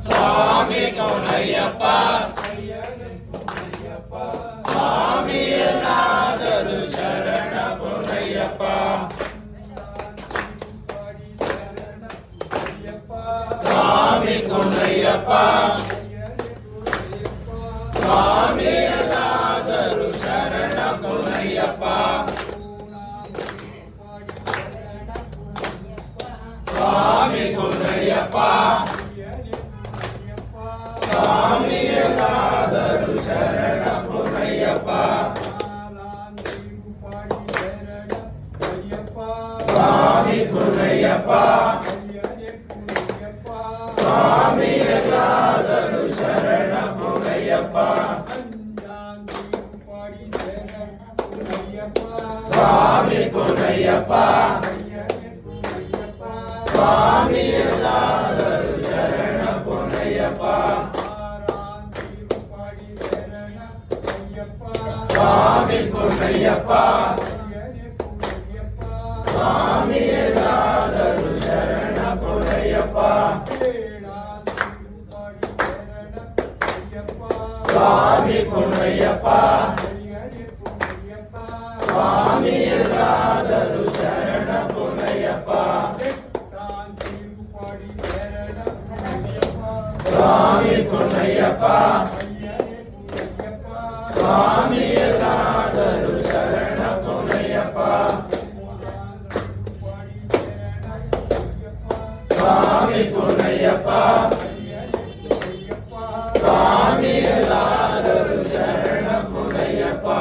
சுவாமி கௌனையப்பா சுவாமி எல்லாದರೂ ಶರಣ பொன்னையப்பா சுவாமி பொன்னையப்பா சுவாமி எல்லாದರೂ ಶರಣ பொன்னையப்பா சுவாமி பொன்னையப்பா சுவாமி எல்லாದರೂ ಶರಣ பொன்னையப்பா சுவாமி பொன்னையப்பா சுவாமி எல்லாದರೂ ಶರಣ பொன்னையப்பா சுவாமி பொன்னையப்பா சுவாமி எல்லாದರೂ ಶರಣ பொன்னையப்பா சுவாமி பொன்னையப்பா சுவாமி எல்லாದರೂ ಶರಣ பொன்னையப்பா சுவாமி பொன்னையப்பா சுவாமி எல்லாದರೂ ಶರಣ பொன்னையப்பா சுவாமி பொன்னையப்பா சுவாமி எல்லாದರೂ ಶರಣ பொன்னையப்பா சுவாமி பொன்னையப்பா சுவாமி எல்லாದರೂ ಶರಣ பொன்னையப்பா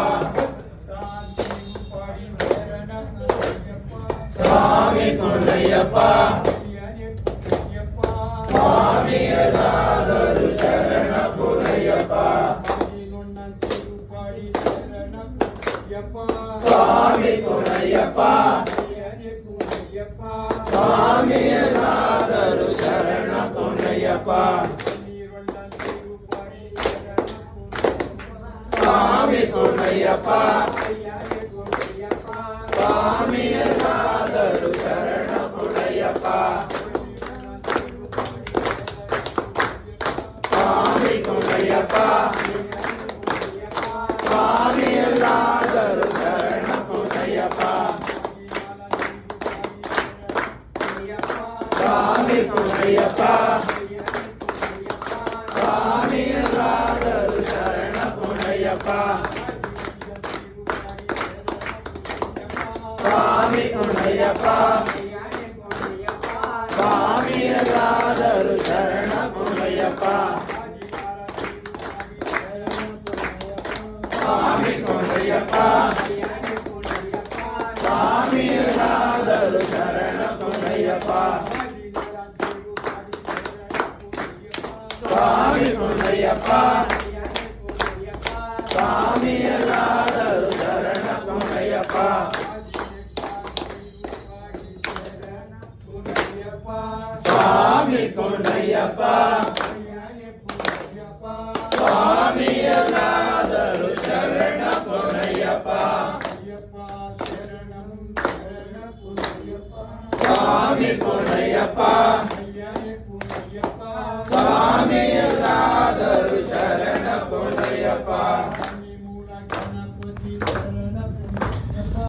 சுவாமி பொன்னையப்பா சுவாமி எல்லாದರೂ ಶರಣ பொன்னையப்பா சுவாமி பொன்னையப்பா சுவாமி எல்லாದರೂ ಶರಣ பொன்னையப்பா சுவாமி பொன்னையப்பா சுவாமி எல்லாದರೂ ಶರಣ பொன்னையப்பா சுவாமி பொன்னையப்பா சுவாமி எல்லாದರೂ ಶರಣ பொன்னைಯப்பா சுவாமி பொன்னையப்பா சுவாமி எல்லாದರೂ ಶರಣ பொன்னைಯப்பா சுவாமி பொன்னையப்பா சுவாமி எல்லாದರೂ ಶರಣ பொன்னையப்பா சுவாமி பொன்னையப்பா சுவாமி எல்லாದರೂ ಶರಣ பொன்னையப்பா சுவாமி பொன்னையப்பா சுவாமி எல்லாದರೂ ಶರಣ பொன்னையப்பா சுவாமி பொன்னையப்பா சுவாமி எல்லாದರೂ ಶರಣ பொன்னையப்பா சுவாமி பொன்னையப்பா